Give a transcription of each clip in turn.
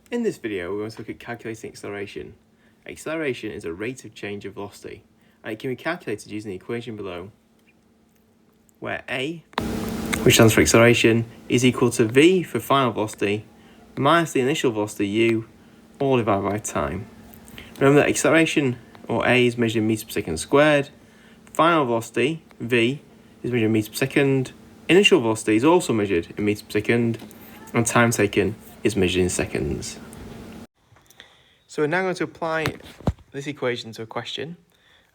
In this video, we're going to look at calculating acceleration. Acceleration is a rate of change of velocity, and it can be calculated using the equation below, where A, which stands for acceleration, is equal to V for final velocity minus the initial velocity U, all divided by time. Remember that acceleration, or A, is measured in meters per second squared. Final velocity, V, is measured in meters per second. Initial velocity is also measured in meters per second. And time taken is measured in seconds. So we're now going to apply this equation to a question.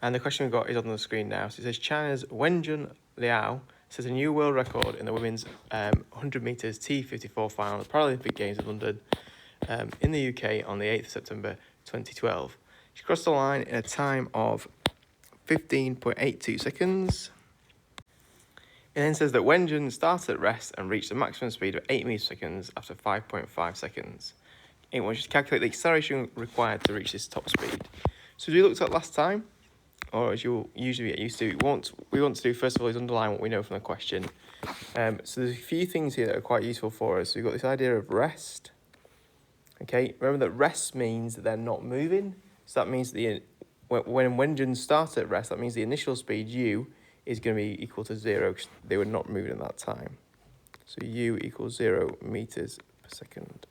And the question we've got is on the screen now. So it says China's Wenjun Liao set a new world record in the women's 100 metres T54 final at the Paralympic Games of London in the UK on the 8th of September 2012. She crossed the line in a time of 15.82 seconds. It then says that Wenjun started at rest and reached a maximum speed of 8 meters per second after 5.5 seconds. It wants you to calculate the acceleration required to reach this top speed. So as we looked at last time, or as you'll usually get used to, what we want to do first of all is underline what we know from the question. So there's a few things here that are quite useful for us. So we've got this idea of rest. Okay, remember that rest means that they're not moving. So that means when Wenjun started at rest, that means the initial speed U is going to be equal to 0 because they were not moving at that time. So U equals 0 meters per second.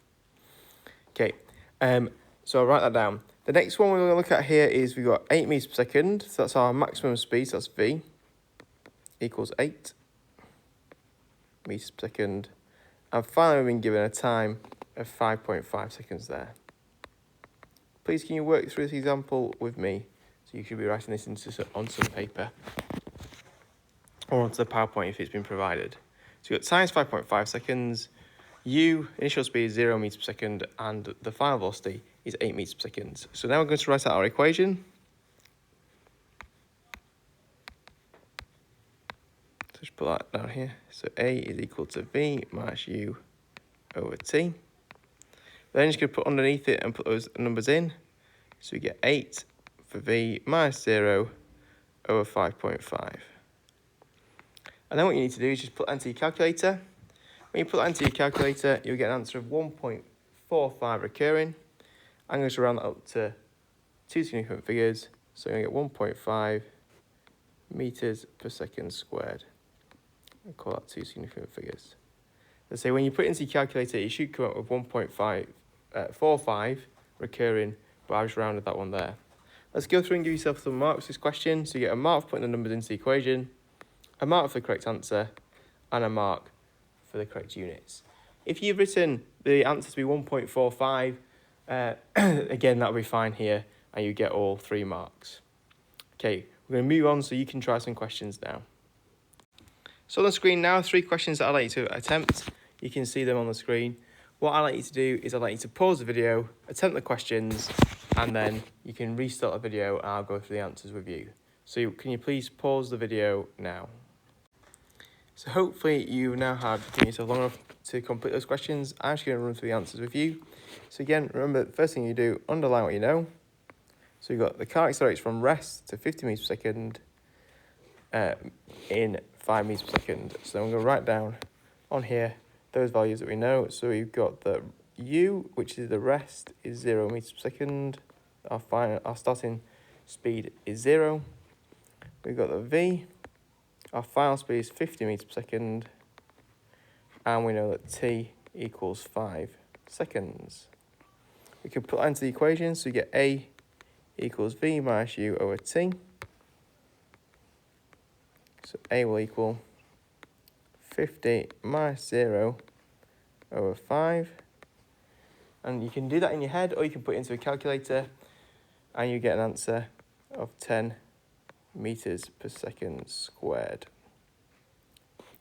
Okay, so I'll write that down. The next one we're going to look at here is we've got 8 meters per second. So that's our maximum speed, so that's V equals 8 meters per second. And finally, we've been given a time of 5.5 seconds there. Please, can you work through this example with me? So you should be writing this on some paper or onto the PowerPoint if it's been provided. So you've got time is 5.5 seconds. U, initial speed is 0 meters per second, and the final velocity is 8 meters per second. So now we're going to write out our equation. So just put that down here. So A is equal to V minus U over T. Then just going to put underneath it and put those numbers in. So we get 8 for V minus 0 over 5.5. And then what you need to do is just put that into your calculator. When you put that into your calculator, you'll get an answer of 1.45 recurring. I'm going to round that up to two significant figures. So I'm going to get 1.5 meters per second squared. I'll call that two significant figures. Let's say when you put it into your calculator, you should come up with 1.45 recurring, but I've just rounded that one there. Let's go through and give yourself some marks for this question. So you get a mark for putting the numbers into the equation, a mark for the correct answer, and a mark for the correct units. If you've written the answer to be 1.45, again, that'll be fine here, and you get all 3 marks. Okay, we're going to move on so you can try some questions now. So on the screen now, 3 questions that I'd like you to attempt. You can see them on the screen. What I'd like you to do is I'd like you to pause the video, attempt the questions, and then you can restart the video and I'll go through the answers with you. So can you please pause the video now? So hopefully you've now had given yourself long enough to complete those questions. I'm just going to run through the answers with you. So again, remember, the first thing you do, underline what you know. So you've got the car accelerates from rest to 50 meters per second in 5 meters per second. So I'm going to write down on here those values that we know. So we've got the U, which is the rest, is 0 meters per second. Our starting speed is 0. We've got the V. Our final speed is 50 meters per second, and we know that T equals 5 seconds. We can put that into the equation, so we get A equals V minus U over T. So A will equal 50 minus 0 over 5. And you can do that in your head, or you can put it into a calculator, and you get an answer of 10 meters per second squared.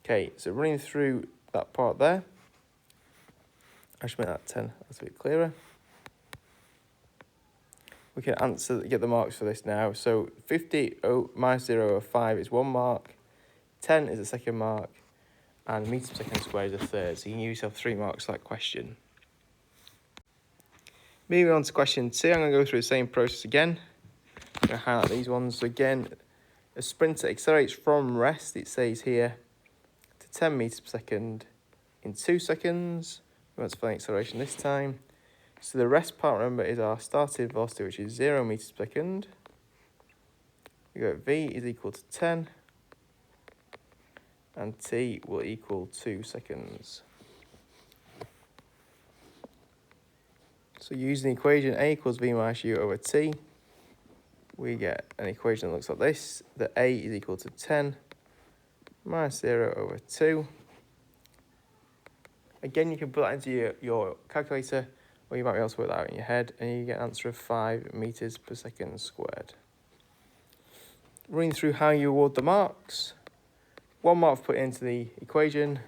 Okay, so running through that part there, I should make that 10, that's a bit clearer. We can get the marks for this now. So 50 minus 0 over 5 is 1 mark, 10 is the second mark, and meters per second squared is the third. So you can give yourself 3 marks for that question. Moving on to question 2, I'm going to go through the same process again. I'm going to highlight these ones. So again, a sprinter accelerates from rest, it says here, to 10 meters per second in 2 seconds. We want to find acceleration this time. So the rest part, remember, is our starting velocity, which is 0 meters per second. We got v is equal to 10, and t will equal 2 seconds. So using the equation a equals v minus u over t, we get an equation that looks like this, that a is equal to 10 minus 0 over 2. Again, you can put that into your calculator, or you might be able to work that out in your head, and you get an answer of 5 meters per second squared. Running through how you award the marks: 1 mark for putting into the equation,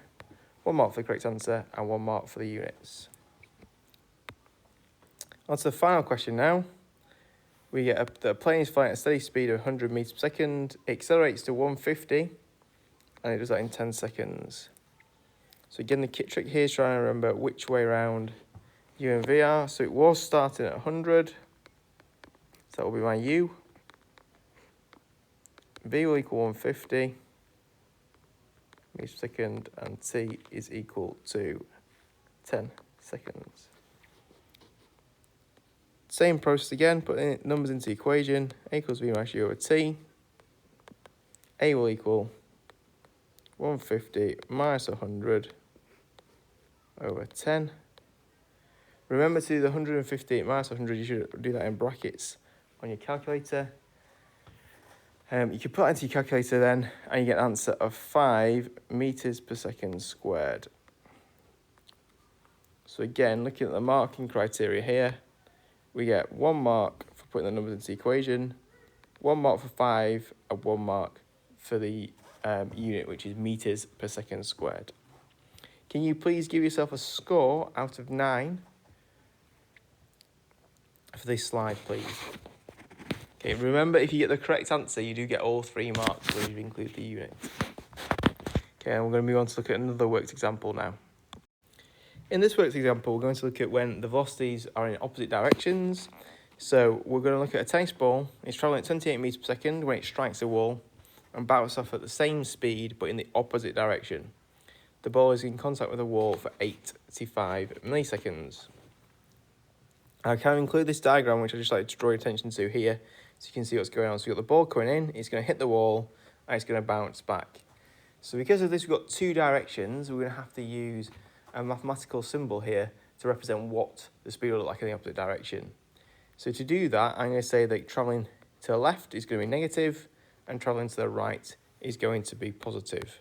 1 mark for the correct answer, and 1 mark for the units. On to the final question now. We get the plane is flying at a steady speed of 100 meters per second, it accelerates to 150, and it does that in 10 seconds. So again, the trick here is trying to remember which way around u and v are. So it was starting at 100, so that will be my u. V will equal 150 meters per second, and t is equal to 10 seconds. Same process again, putting numbers into the equation. A equals v minus u over t. A will equal 150 minus 100 over 10. Remember to do the 150 minus 100, you should do that in brackets on your calculator. You can put that into your calculator then, and you get an answer of 5 meters per second squared. So again, looking at the marking criteria here, we get 1 mark for putting the numbers into the equation, 1 mark for 5, and 1 mark for the unit, which is meters per second squared. Can you please give yourself a score out of 9 for this slide, please? Okay, remember, if you get the correct answer, you do get all 3 marks where you include the unit. Okay, and we're going to move on to look at another worked example now. In this worked example, we're going to look at when the velocities are in opposite directions. So we're going to look at a tennis ball. It's travelling at 28 meters per second when it strikes a wall and bounces off at the same speed but in the opposite direction. The ball is in contact with the wall for 85 milliseconds. I can include this diagram, which I just like to draw your attention to here, so you can see what's going on. So you've got the ball coming in, it's going to hit the wall, and it's going to bounce back. So because of this, we've got 2 directions. We're going to have to use a mathematical symbol here to represent what the speed will look like in the opposite direction. So to do that, I'm going to say that travelling to the left is going to be negative, and travelling to the right is going to be positive.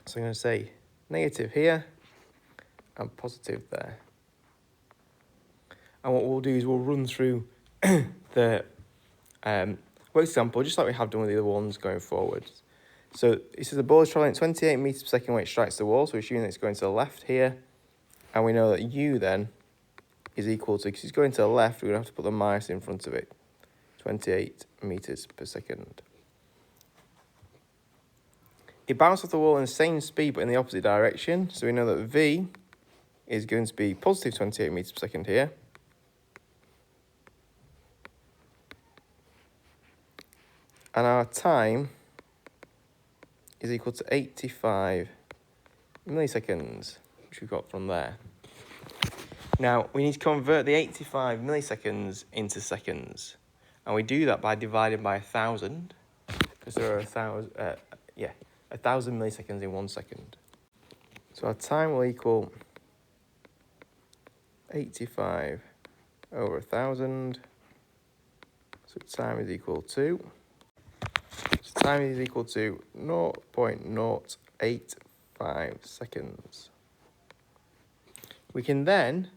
So I'm going to say negative here and positive there. And what we'll do is we'll run through the work example, just like we have done with the other ones going forward. So it says the ball is travelling at 28 meters per second when it strikes the wall, so we're assuming that it's going to the left here. And we know that u then is equal to, because it's going to the left, we're going to have to put the minus in front of it, 28 meters per second. It bounced off the wall in the same speed but in the opposite direction, so we know that v is going to be positive 28 meters per second here. And our time is equal to 85 milliseconds, which we got from there. Now, we need to convert the 85 milliseconds into seconds. And we do that by dividing by 1,000, because there are 1,000 milliseconds in 1 second. So our time will equal 85 over 1,000. So time is equal to... time is equal to 0.085 seconds. We can then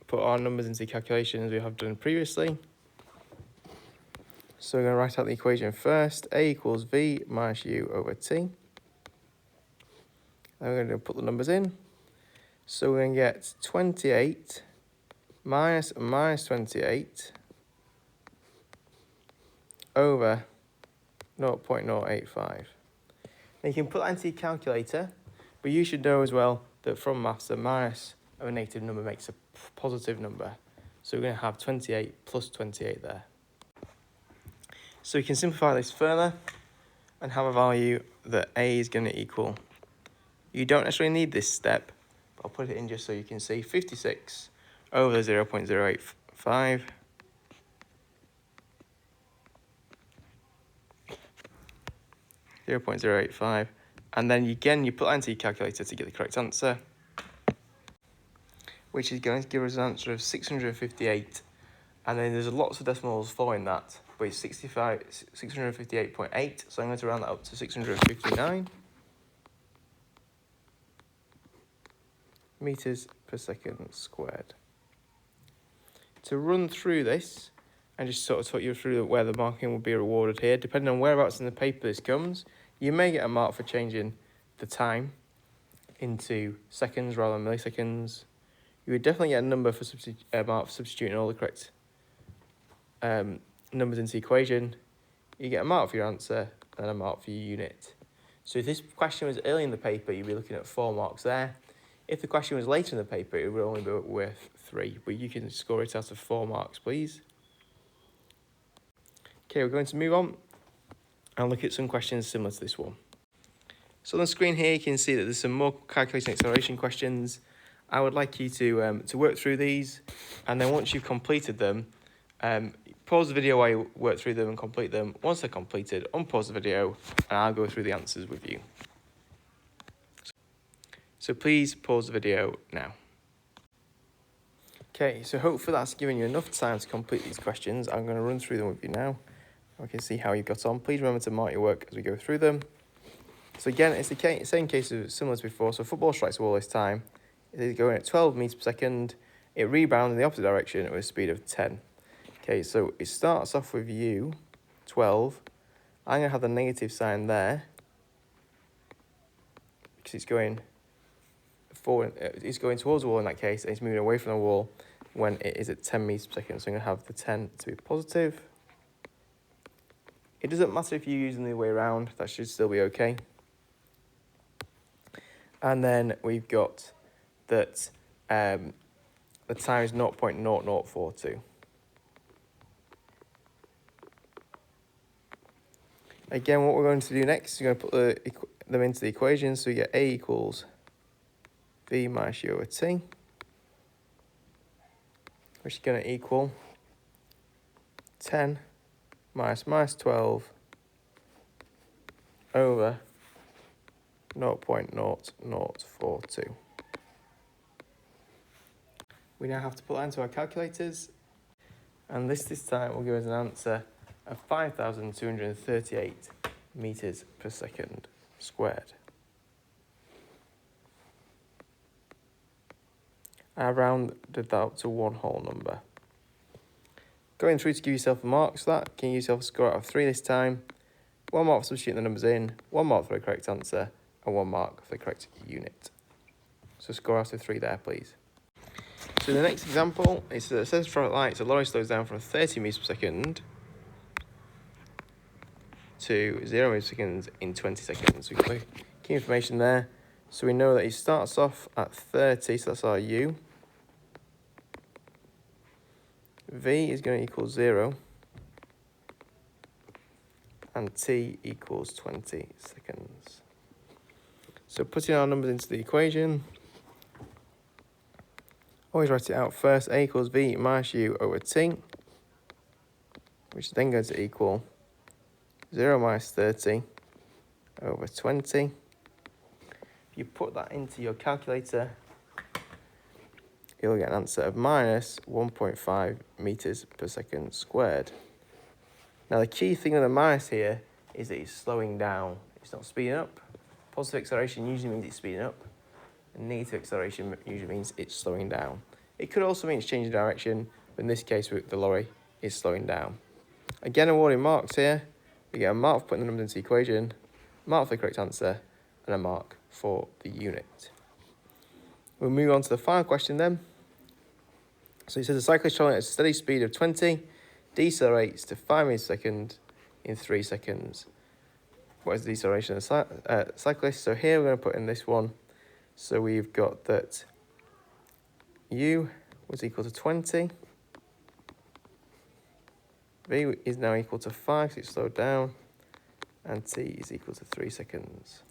put our numbers into the calculation as we have done previously. So we're going to write out the equation first. A equals v minus u over t. And we're going to put the numbers in. So we're going to get 28 minus 28 over 0.085. Now you can put that into your calculator, but you should know as well that from maths, a minus of a negative number makes a positive number. So we're going to have 28 plus 28 there. So we can simplify this further and have a value that a is going to equal. You don't necessarily need this step, but I'll put it in just so you can see. 56 over 0.085. 0.085, and then again you put that into your calculator to get the correct answer, which is going to give us an answer of 658, and then there's lots of decimals following that, but it's 658.8, so I'm going to round that up to 659 meters per second squared. To run through this and just sort of talk you through where the marking will be rewarded here, depending on whereabouts in the paper this comes, you may get a mark for changing the time into seconds rather than milliseconds. You would definitely get a number for mark for substituting all the correct numbers into the equation. You get a mark for your answer and a mark for your unit. So if this question was early in the paper, you'd be looking at 4 marks there. If the question was later in the paper, it would only be worth 3, but you can score it out of 4 marks, please. Okay, we're going to move on and look at some questions similar to this one. So on the screen here, you can see that there's some more calculation acceleration questions. I would like you to work through these, and then once you've completed them, pause the video while you work through them and complete them. Once they're completed, unpause the video, and I'll go through the answers with you. So please pause the video now. Okay, so hopefully that's given you enough time to complete these questions. I'm going to run through them with you now. We can see how you got on. Please remember to mark your work as we go through them. So again, it's the same case as similar to before. So football strikes the wall this time. It is going at 12 meters per second. It rebounds in the opposite direction with a speed of 10. Okay, so it starts off with U, 12. I'm going to have the negative sign there because it's going forward. It's going towards the wall in that case, and it's moving away from the wall when it is at 10 meters per second. So I'm going to have the 10 to be positive. It doesn't matter if you use them the other way around, that should still be okay. And then we've got that the time is 0.0042. Again, what we're going to do next is we're going to put them into the equation. So we get A equals V minus U over T, which is going to equal 10 minus 12 over 0.0042. We now have to put that into our calculators, and this time will give us an answer of 5,238 meters per second squared. I rounded that up to one whole number. Going through to give yourself a mark for that, can you give yourself a score out of 3 this time? 1 mark for substituting the numbers in, 1 mark for the correct answer, and 1 mark for the correct unit. So score out of 3 there, please. So the next example, it says traffic lights, a lorry slows down from 30 meters per second to 0 meters per second in 20 seconds. So we put key information there. So we know that it starts off at 30, so that's our U. V is going to equal 0. And T equals 20 seconds. So putting our numbers into the equation, always write it out first. A equals V minus U over T, which is then going to equal 0 minus 30 over 20. If you put that into your calculator, you'll get an answer of minus 1.5 meters per second squared. Now the key thing with the minus here is that it's slowing down. It's not speeding up. Positive acceleration usually means it's speeding up. And negative acceleration usually means it's slowing down. It could also mean it's changing direction, but in this case the lorry is slowing down. Again, awarding marks here. We get a mark for putting the numbers into the equation, a mark for the correct answer, and a mark for the unit. We'll move on to the final question then. So it says a cyclist traveling at a steady speed of 20 decelerates to 5 meters per second in 3 seconds. What is the deceleration of the cyclist? So here we're going to put in this one. So we've got that U was equal to 20. V is now equal to 5, so it's slowed down. And T is equal to 3 seconds.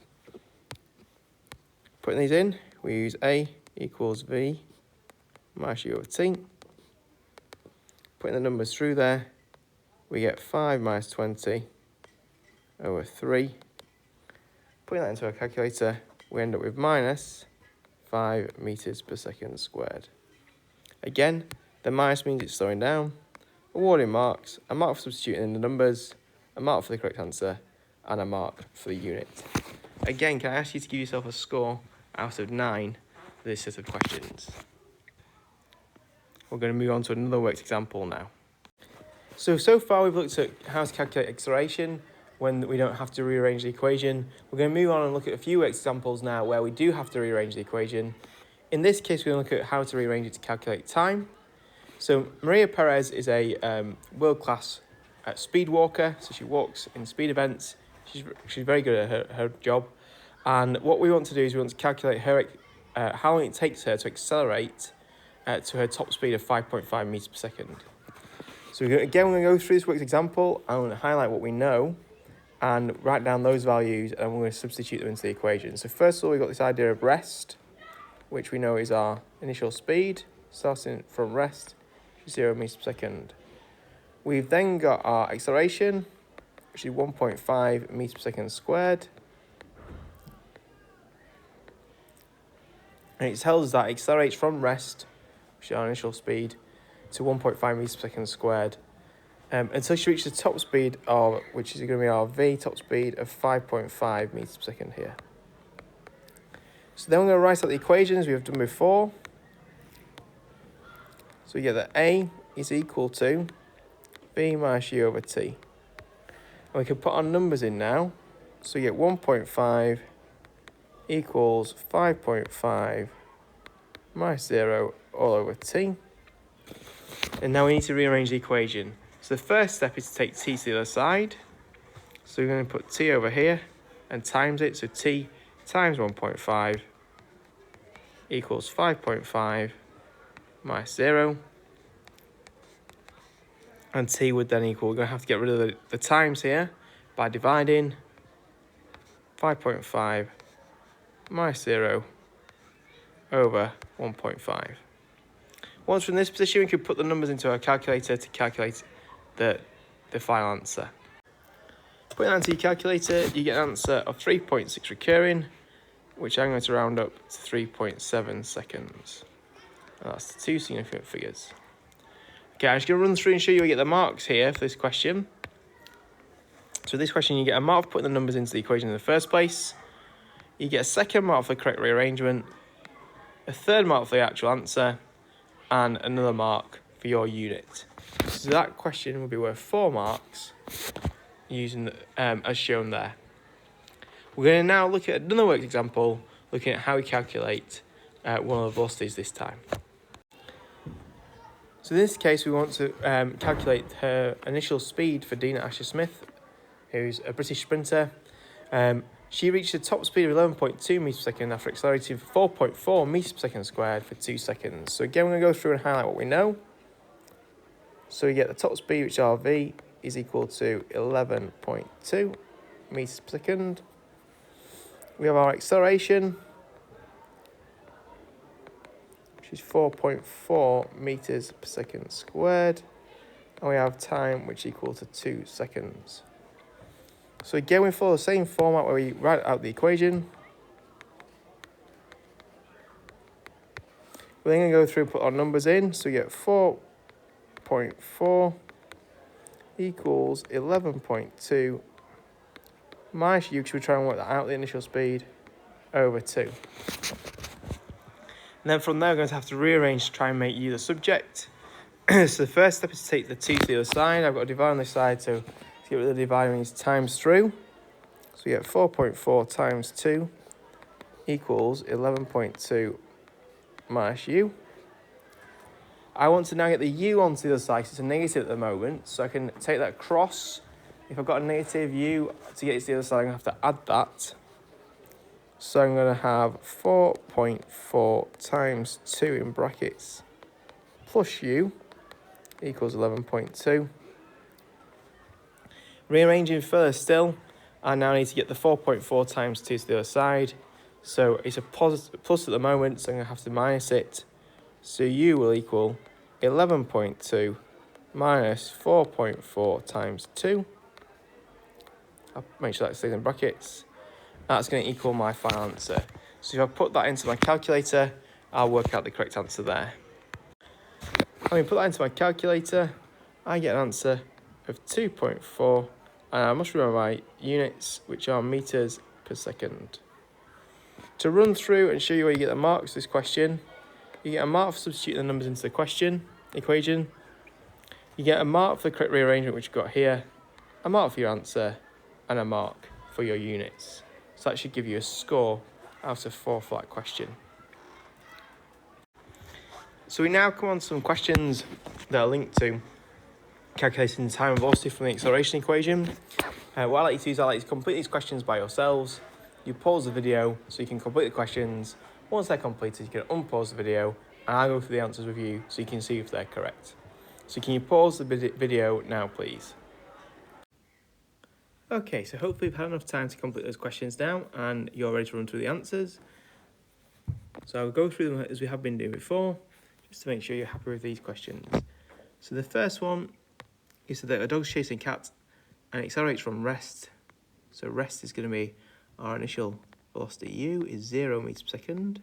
Putting these in, we use A equals v minus u over t. Putting the numbers through there, we get 5 minus 20 over 3. Putting that into our calculator, we end up with minus 5 meters per second squared. Again, the minus means it's slowing down. Awarding marks, a mark for substituting in the numbers, a mark for the correct answer, and a mark for the unit. Again, can I ask you to give yourself a score out of 9 for this set of questions? We're going to move on to another worked example now. So far we've looked at how to calculate acceleration when we don't have to rearrange the equation. We're going to move on and look at a few worked examples now where we do have to rearrange the equation. In this case, we're going to look at how to rearrange it to calculate time. So Maria Perez is a world-class speed walker, so she walks in speed events. She's very good at her job. And what we want to do is we want to calculate her how long it takes her to accelerate to her top speed of 5.5 meters per second. So we're going to go through this worked example. I'm going to highlight what we know and write down those values, and we're going to substitute them into the equation. So first of all, we've got this idea of rest, which we know is our initial speed, starting from rest, 0 meters per second. We've then got our acceleration, which is 1.5 meters per second squared. And it tells us that it accelerates from rest, which is our initial speed, to 1.5 meters per second squared until she reaches the top speed of, which is going to be our v top speed of 5.5 meters per second here. So then we're going to write out the equations we have done before. So we get that a is equal to v minus u over t. And we can put our numbers in now. So we get 1.5 equals 5.5 minus 0 all over t. And now we need to rearrange the equation. So the first step is to take t to the other side. So we're going to put t over here and times it. So t times 1.5 equals 5.5 minus 0. And t would then equal, we're going to have to get rid of the times here by dividing 5.5 minus 0 over 1.5. Once we're in this position, we can put the numbers into our calculator to calculate the final answer. Putting that into your calculator, you get an answer of 3.6 recurring, which I'm going to round up to 3.7 seconds. And that's the two significant figures. Okay, I'm just going to run through and show you where you get the marks here for this question. So this question, you get a mark for putting the numbers into the equation in the first place. You get a second mark for the correct rearrangement, a third mark for the actual answer, and another mark for your unit. So that question will be worth 4 marks using as shown there. We're going to now look at another worked example, looking at how we calculate one of the velocities this time. So in this case, we want to calculate her initial speed for Dina Asher-Smith, who's a British sprinter. She reached a top speed of 11.2 meters per second after accelerating 4.4 meters per second squared for 2 seconds. So again, we're going to go through and highlight what we know. So we get the top speed, which our v is equal to 11.2 meters per second. We have our acceleration, which is 4.4 meters per second squared. And we have time, which equals to 2 seconds. So again, we follow the same format where we write out the equation. We're then going to go through and put our numbers in. So we get 4.4 equals 11.2 minus u, because we're trying to work that out, the initial speed, over 2. And then from there, we're going to have to rearrange to try and make u the subject. So the first step is to take the 2 to the other side. I've got a divider on this side, so to get rid of the divider means times through. So we get 4.4 times 2 equals 11.2 minus u. I want to now get the u onto the other side, because it's a negative at the moment, so I can take that across. If I've got a negative u, to get it to the other side, I'm going to have to add that. So I'm going to have 4.4 times 2 in brackets plus u equals 11.2. Rearranging further still, I now need to get the 4.4 times 2 to the other side. So it's a plus at the moment, so I'm going to have to minus it. So u will equal 11.2 minus 4.4 times 2. I'll make sure that stays in brackets. That's going to equal my final answer. So if I put that into my calculator, I'll work out the correct answer there. When I put that into my calculator, I get an answer of 2.4, and I must remember my units, which are meters per second. To run through and show you where you get the marks for this question, you get a mark for substituting the numbers into the equation. You get a mark for the correct rearrangement, which you've got here, a mark for your answer, and a mark for your units. So that should give you a score out of 4 for that question. So we now come on to some questions that are linked to calculating the time and velocity from the acceleration equation. What I like you to do is I like you to complete these questions by yourselves. You pause the video so you can complete the questions. Once they're completed, you can unpause the video and I'll go through the answers with you so you can see if they're correct. So can you pause the video now, please? Okay, so hopefully you've had enough time to complete those questions now and you're ready to run through the answers. So I'll go through them as we have been doing before, just to make sure you're happy with these questions. So the first one is that a dog's chasing a cat and it accelerates from rest. So rest is going to be our initial velocity. U is 0 meters per second.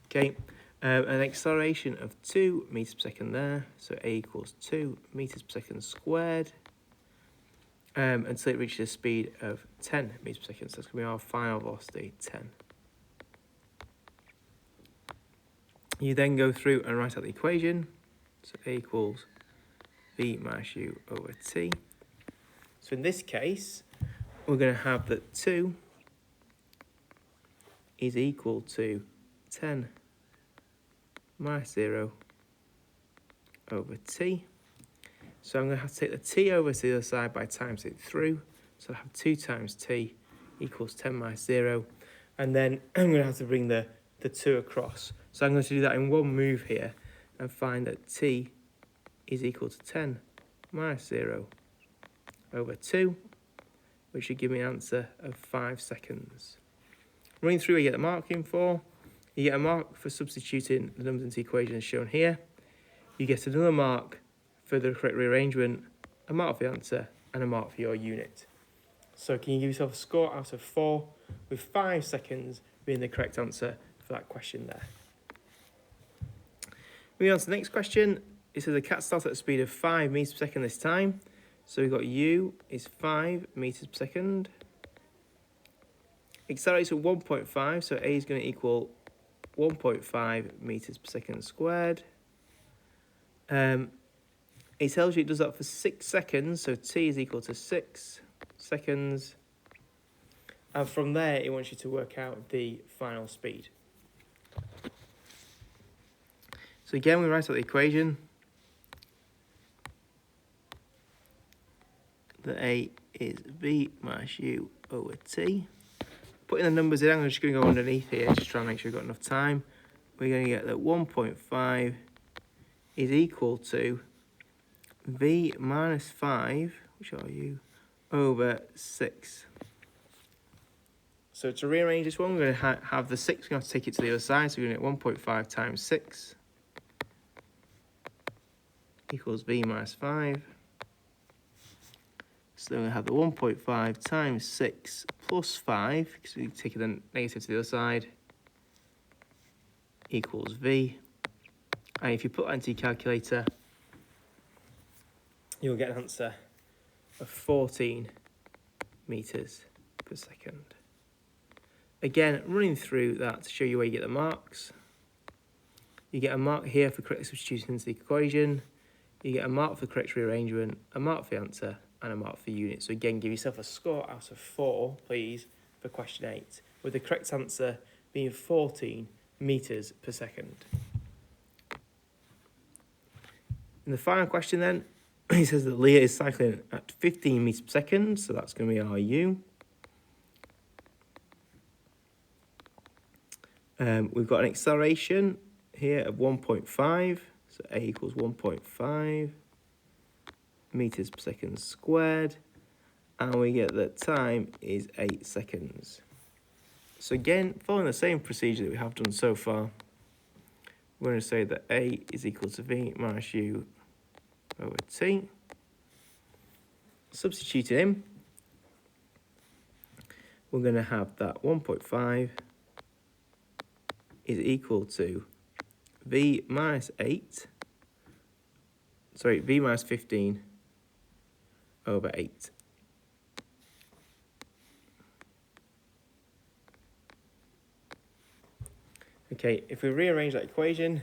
Okay, an acceleration of 2 meters per second there. So A equals 2 meters per second squared. Until it reaches a speed of 10 meters per second. So that's going to be our final velocity, 10. You then go through and write out the equation. So A equals V minus U over T. So in this case, we're going to have that 2 is equal to 10 minus 0 over T. So I'm going to have to take the T over to the other side by times it through. So I have 2 times T equals 10 minus 0. And then I'm going to have to bring the 2 across. So I'm going to do that in one move here and find that T is equal to 10 minus 0 over 2, which should give me an answer of 5 seconds. Running through, you get the marking for. You get a mark for substituting the numbers into the equation as shown here. You get another mark for the correct rearrangement, a mark for the answer, and a mark for your unit. So can you give yourself a score out of 4, with 5 seconds being the correct answer for that question there. Moving on to the next question. It says the cat starts at a speed of 5 meters per second this time. So we've got U is 5 meters per second. Accelerates at 1.5, so A is going to equal 1.5 meters per second squared. It tells you it does that for 6 seconds, so T is equal to 6 seconds. And from there, it wants you to work out the final speed. So again, we write out the equation. That A is V minus U over T. Putting the numbers in, I'm just going to go underneath here, just try and make sure we've got enough time. We're going to get that 1.5 is equal to V minus 5, which are U, over 6. So to rearrange this one, we're going to have the 6, we're going to have to take it to the other side, so we're going to get 1.5 times 6 equals V minus 5. So then we have the 1.5 times 6 plus 5, because we take the negative to the other side, equals V. And if you put that into your calculator, you'll get an answer of 14 meters per second. Again, running through that to show you where you get the marks. You get a mark here for correct substitution into the equation. You get a mark for correct rearrangement, a mark for the answer, and a mark for unit. So again, give yourself a score out of 4, please, for question 8, with the correct answer being 14 meters per second. In the final question then, he says that Leah is cycling at 15 meters per second, so that's going to be our U. We've got an acceleration here of 1.5, so A equals 1.5 meters per second squared, and we get that time is 8 seconds. So again, following the same procedure that we have done so far, we're going to say that A is equal to V minus U over T. Substitute it in. We're going to have that 1.5 is equal to V minus 15 over 8. Okay, if we rearrange that equation,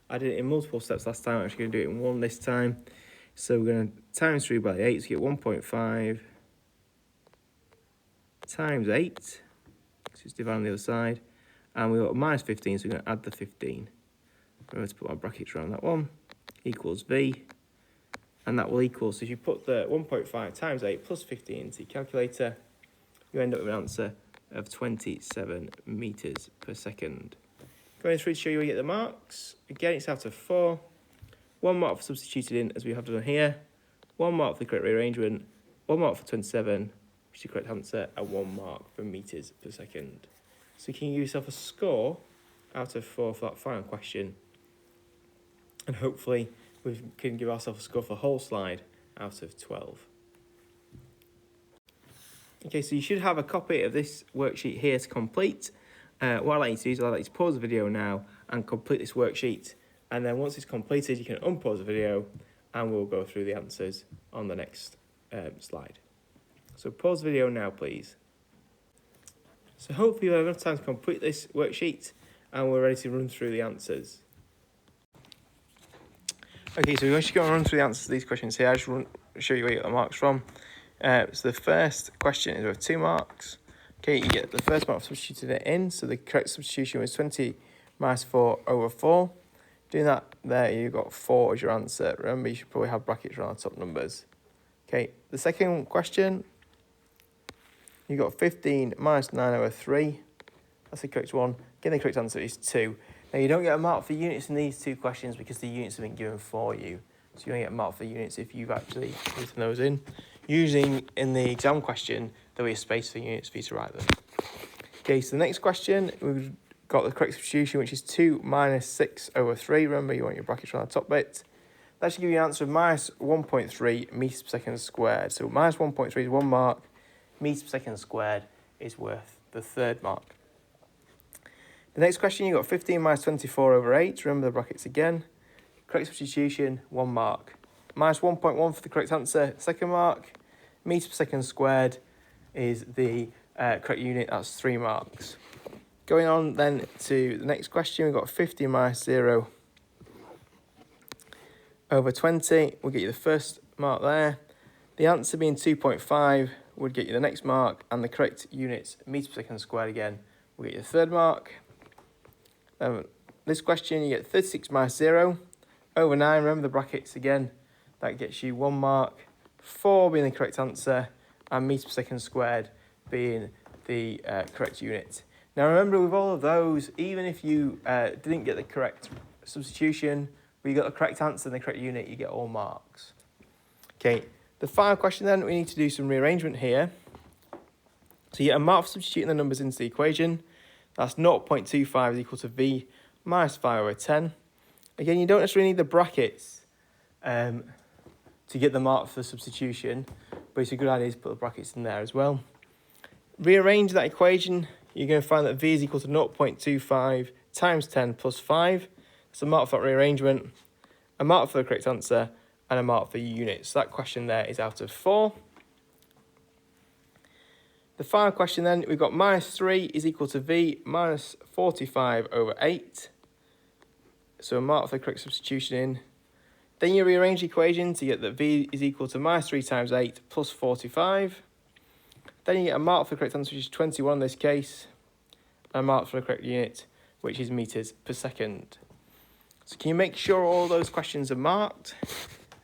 I did it in multiple steps last time, I'm actually going to do it in one this time. So we're going to times through by 8, so you get 1.5 times 8, so it's divided on the other side, and we've got minus 15, so we're going to add the 15. Remember to put my brackets around that one, equals V, and that will equal, so if you put the 1.5 times 8 plus 15 into your calculator, you end up with an answer of 27 metres per second. Going through to show you where you get the marks. Again, it's out of 4. 1 mark for substituted in, as we have done here. 1 mark for the correct rearrangement. 1 mark for 27, which is the correct answer, and 1 mark for metres per second. So you can give yourself a score out of 4 for that final question. And hopefully we can give ourselves a score for the whole slide out of 12. Okay, so you should have a copy of this worksheet here to complete. What I'd like you to do is I'd like you to pause the video now and complete this worksheet. And then once it's completed, you can unpause the video and we'll go through the answers on the next slide. So pause the video now, please. So hopefully you'll have enough time to complete this worksheet and we're ready to run through the answers. Okay, so we're just going to run through the answers to these questions here. I just want to show you where you get the marks from. So the first question is worth 2 marks. Okay, you get the first mark substituted it in, so the correct substitution was 20 minus 4 over 4. Doing that there, you got 4 as your answer. Remember, you should probably have brackets around the top numbers. Okay, the second question, you got 15 minus 9 over 3. That's the correct one. Again, the correct answer is 2. Now, you don't get a mark for units in these 2 questions because the units have been given for you. So you only get a mark for units if you've actually written those in. Using in the exam question, there'll be a space for units for you to write them. Okay, so the next question, we've got the correct substitution, which is 2 minus 6 over 3. Remember, you want your brackets around the top bit. That should give you an answer of minus 1.3 metres per second squared. So minus 1.3 is 1 mark. Metres per second squared is worth the 3rd mark. The next question, you've got 15 minus 24 over 8. Remember the brackets again. Correct substitution, 1 mark. Minus 1.1 for the correct answer, 2nd mark. Metres per second squared is the correct unit, that's 3 marks. Going on then to the next question, we've got 50 minus 0 over 20. We'll get you the first mark there. The answer being 2.5 would get you the next mark, and the correct units, metres per second squared again, will get you the 3rd mark. This question, you get 36 minus 0 over 9. Remember the brackets again. That gets you 1 mark. 4 being the correct answer, and metres per second squared being the correct unit. Now remember, with all of those, even if you didn't get the correct substitution, but you got the correct answer and the correct unit, you get all marks. Okay, the final question then, we need to do some rearrangement here. So you get a mark for substituting the numbers into the equation. That's 0.25 is equal to V minus 5 over 10. Again, you don't necessarily need the brackets to get the mark for the substitution, but it's a good idea to put the brackets in there as well. Rearrange that equation, you're going to find that V is equal to 0.25 times 10 plus 5. That's a mark for that rearrangement, a mark for the correct answer, and a mark for units. So that question there is out of 4. The final question then, we've got minus 3 is equal to V minus 45 over 8. So a mark for the correct substitution in. Then you rearrange the equation to get that V is equal to minus 3 times 8 plus 45. Then you get a mark for the correct answer, which is 21 in this case, and a mark for the correct unit, which is metres per second. So can you make sure all those questions are marked?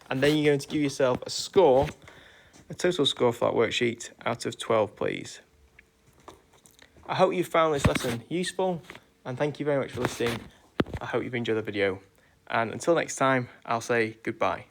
And then you're going to give yourself a score, a total score for that worksheet out of 12, please. I hope you found this lesson useful, and thank you very much for listening. I hope you've enjoyed the video. And until next time, I'll say goodbye.